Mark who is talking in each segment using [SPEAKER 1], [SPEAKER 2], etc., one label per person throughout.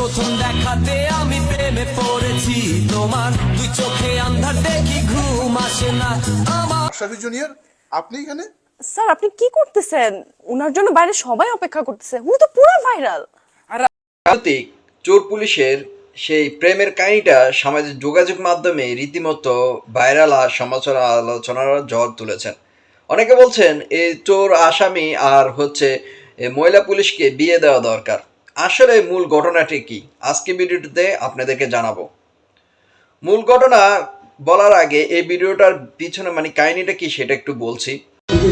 [SPEAKER 1] প্রথম দেখাতে আমি প্রেমে পড়েছি তোমার, দুই চোখে আন্ধার দেখি ঘুম আসে না আমার।
[SPEAKER 2] আশরাফি জুনিয়র, আপনি এখানে?
[SPEAKER 3] স্যার আপনি কি করতেছেন? ওনার জন্য বাইরে সবাই অপেক্ষা করতেছে, উনি তো পুরো ভাইরাল।
[SPEAKER 4] সাম্প্রতিক চোর পুলিশের সেই প্রেমের কাহিনীটা সামাজিক যোগাযোগ মাধ্যমে রীতিমতো ভাইরাল আর সমালোচনা আলোচনার ঝড় তুলেছেন। অনেকে বলছেন এই চোর আসামি আর হচ্ছে মহিলা পুলিশকে বিয়ে দেওয়া দরকার। আসলে মূল ঘটনাটি কি আজকে ভিডিওটিতে আপনাদেরকে জানাবো। মূল ঘটনা বলার আগে এই ভিডিওটার পিছনে মানে কাহিনীটা কি সেটা একটু বলছি।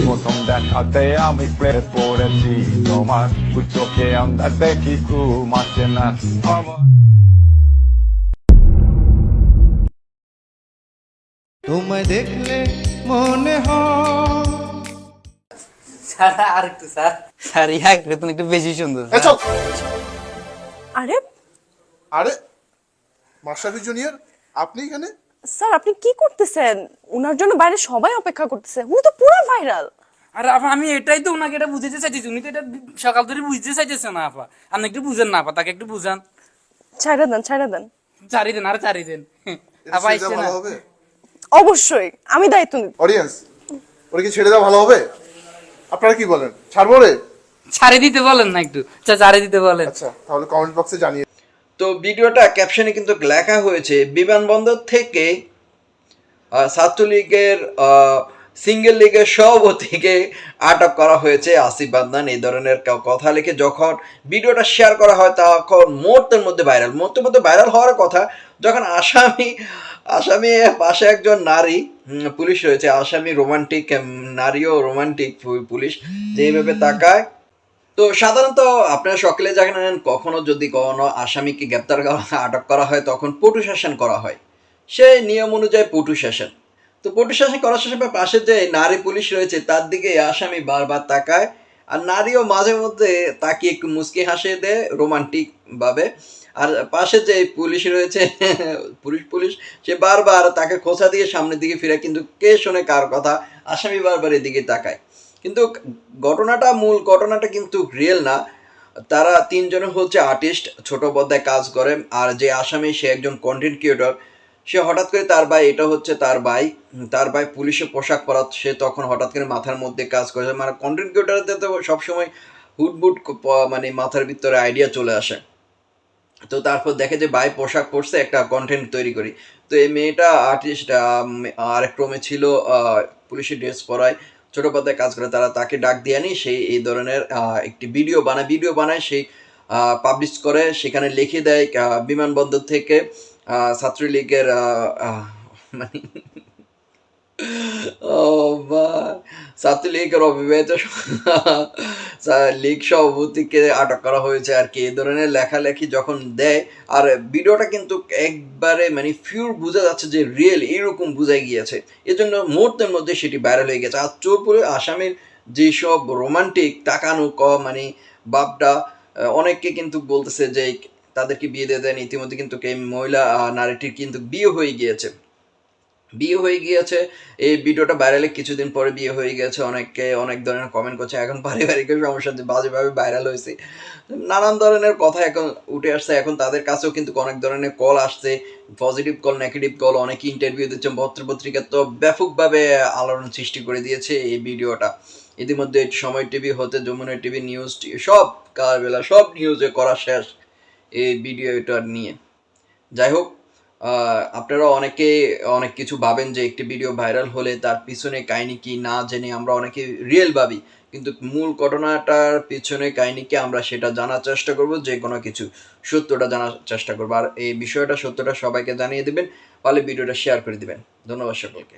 [SPEAKER 5] প্রথম দেখাতে আমি প্রেমে পড়েছি তোমার, দু চোখে আন্ধার দেখি ঘুম আসে না আমার।
[SPEAKER 6] তোমায় দেখলে মনে হয়
[SPEAKER 7] স্যার আর একটু স্যার স্যার ইয়া একটু বেশি সুন্দর
[SPEAKER 2] এই চল।
[SPEAKER 3] আরে
[SPEAKER 2] আরে মাশরাফি জুনিয়র, আপনি এখানে?
[SPEAKER 3] স্যার আপনি কি করতেছেন? ওনার জন্য বাইরে সবাই অপেক্ষা করতেছে, উনি তো পুরো ভাইরাল।
[SPEAKER 7] আরে আপা আমি এটাই তো ওনাকে এটা বুঝাতে চাইতেছি, উনি তো এটা সকাল ধরে বুঝতে চাইতেছে না আপা। আপনি একটু বুঝেন না আপা, তাকে একটু বুঝান।
[SPEAKER 3] ছাইড়া দেন, ছাইড়া দেন।
[SPEAKER 7] চারি দিন আরে চারি দিন
[SPEAKER 2] এটা
[SPEAKER 7] আপা
[SPEAKER 2] ছেড়ে
[SPEAKER 7] এসছে
[SPEAKER 2] দেওয়া
[SPEAKER 7] না।
[SPEAKER 2] ভালো হবে?
[SPEAKER 3] অবশ্যই আমি দায়িত্ব নিব।
[SPEAKER 2] অডিয়েন্স, ওরা কি ছেড়ে দেওয়া ভালো হবে? আপনারা কি বলেন, ছাড়বো রে?
[SPEAKER 7] ছাড়ে দিতে বলেন না একটু, ছাড়ে দিতে বলেন।
[SPEAKER 2] আচ্ছা, তাহলে কমেন্ট বক্সে জানিয়ে।
[SPEAKER 4] তো ভিডিওটা ক্যাপশনে কিন্তু লেখা হয়েছে বিমানবন্দর থেকে ছাত্রলীগের সিঙ্গেল লীগের সভাপতিকে আটক করা হয়েছে আসিফ বাদনান, এই ধরনের কথা লিখে যখন ভিডিওটা শেয়ার করা হয় তখন মুহূর্তের মধ্যে ভাইরাল হওয়ার কথা। যখন আসামি পাশে একজন নারী পুলিশ রয়েছে, আসামি রোমান্টিক নারীও রোমান্টিক পুলিশ যেভাবে তাকায়। তো সাধারণত আপনারা সকলে জানেন কখনো যদি কোনো আসামিকে গ্রেপ্তার করা আটক করা হয় তখন পটু শাসন করা হয়, সেই নিয়ম অনুযায়ী পটু শাসন। তো পটু শাসন করার শেষে পাশে যে নারী পুলিশ রয়েছে তার দিকে আসামি বারবার তাকায়, আর নারীও মাঝে মধ্যে তাকিয়ে একটু মুচকি হাসিয়ে দেয় রোমান্টিক ভাবে। আর পাশে যে পুলিশ রয়েছে পুলিশ সে বারবার তাকে খোঁচা দিয়ে সামনের দিকে ফিরে, কিন্তু কে শোনে কার কথা, আসামি বারবার এদিকে তাকায়। কিন্তু মূল ঘটনাটা কিন্তু রিয়েল না। তারা তিনজনে হচ্ছে আর্টিস্ট, ছোট পর্দায় কাজ করে। আর যে আসামি সে একজন কন্টেন্ট ক্রিয়েটর। সে হঠাৎ করে এটা হচ্ছে তার ভাই পুলিশে পোশাক পরা, সে তখন হঠাৎ করে মাথার মধ্যে কাজ করে, মানে কন্টেন্ট ক্রিয়েটরদের তো সবসময় হুটবুট মানে মাথার ভিতরে আইডিয়া চলে আসে। তো তারপর দেখে যে ভাই পোশাক পরছে, একটা কন্টেন্ট তৈরি করি। তো এই মেয়েটা আর্টিস্ট আরেক ক্রমে ছিল পুলিশের ড্রেস পরায়, ছোট পর্দায় কাজ করে, তারা তাকে ডাক দিয়ে আনি, সেই এই ধরনের একটি ভিডিও বানায় সেই পাবলিশ করে, সেখানে লিখে দেয় বিমানবন্দর থেকে ছাত্রলীগের মানে ও ভাই, ছাত্রলীগের অবিবাহিত লীগ সভাপতিকে আটক করা হয়েছে আর কি, এই ধরনের লেখালেখি যখন দেয়। আর ভিডিওটা কিন্তু একবারে মানে ফিউর বোঝা যাচ্ছে যে রিয়েল, এরকম বোঝাই গিয়েছে, এজন্য মুহূর্তের মধ্যে সেটি ভাইরাল হয়ে গেছে। আর চোরপুরে আসামির যেসব রোমান্টিক তাকানো মানে বাপটা, অনেককে কিন্তু বলতেছে যে তাদেরকে বিয়ে দিয়ে দেন। ইতিমধ্যে কিন্তু এই নারীটির কিন্তু বিয়ে হয়ে গিয়েছে। এই ভিডিওটা ভাইরালে কিছুদিন পরে বিয়ে হয়ে গেছে। অনেকে অনেক ধরনের কমেন্ট করছে, এখন পারিবারিক সমস্যা বাজেভাবে ভাইরাল হয়েছে, নানান ধরনের কথা এখন উঠে আসছে। এখন তাদের কাছেও কিন্তু অনেক ধরনের কল আসছে, পজিটিভ কল, নেগেটিভ কল, অনেকে ইন্টারভিউ দিচ্ছে পত্রিকা, তো ব্যাপকভাবে আলোড়ন সৃষ্টি করে দিয়েছে এই ভিডিওটা। ইতিমধ্যে সময় টিভি হতে যমুনা টিভি, নিউজ সব কারবেলা সব নিউজে করা শেষ এই ভিডিওটা নিয়ে। যাই হোক, আপনারা অনেকে অনেক কিছু ভাবেন যে একটি ভিডিও ভাইরাল হলে তার পিছনে কাহিনী কি না জেনে আমরা অনেকে রিয়েল ভাবি, কিন্তু মূল ঘটনাটার পিছনে কাহিনী কি আমরা সেটা জানার চেষ্টা করব, যে কোনো কিছু সত্যটা জানার চেষ্টা করবো। আর এই বিষয়টা সত্যটা সবাইকে জানিয়ে দিবেন, পারলে ভিডিওটা শেয়ার করে দিবেন। ধন্যবাদ সকলকে।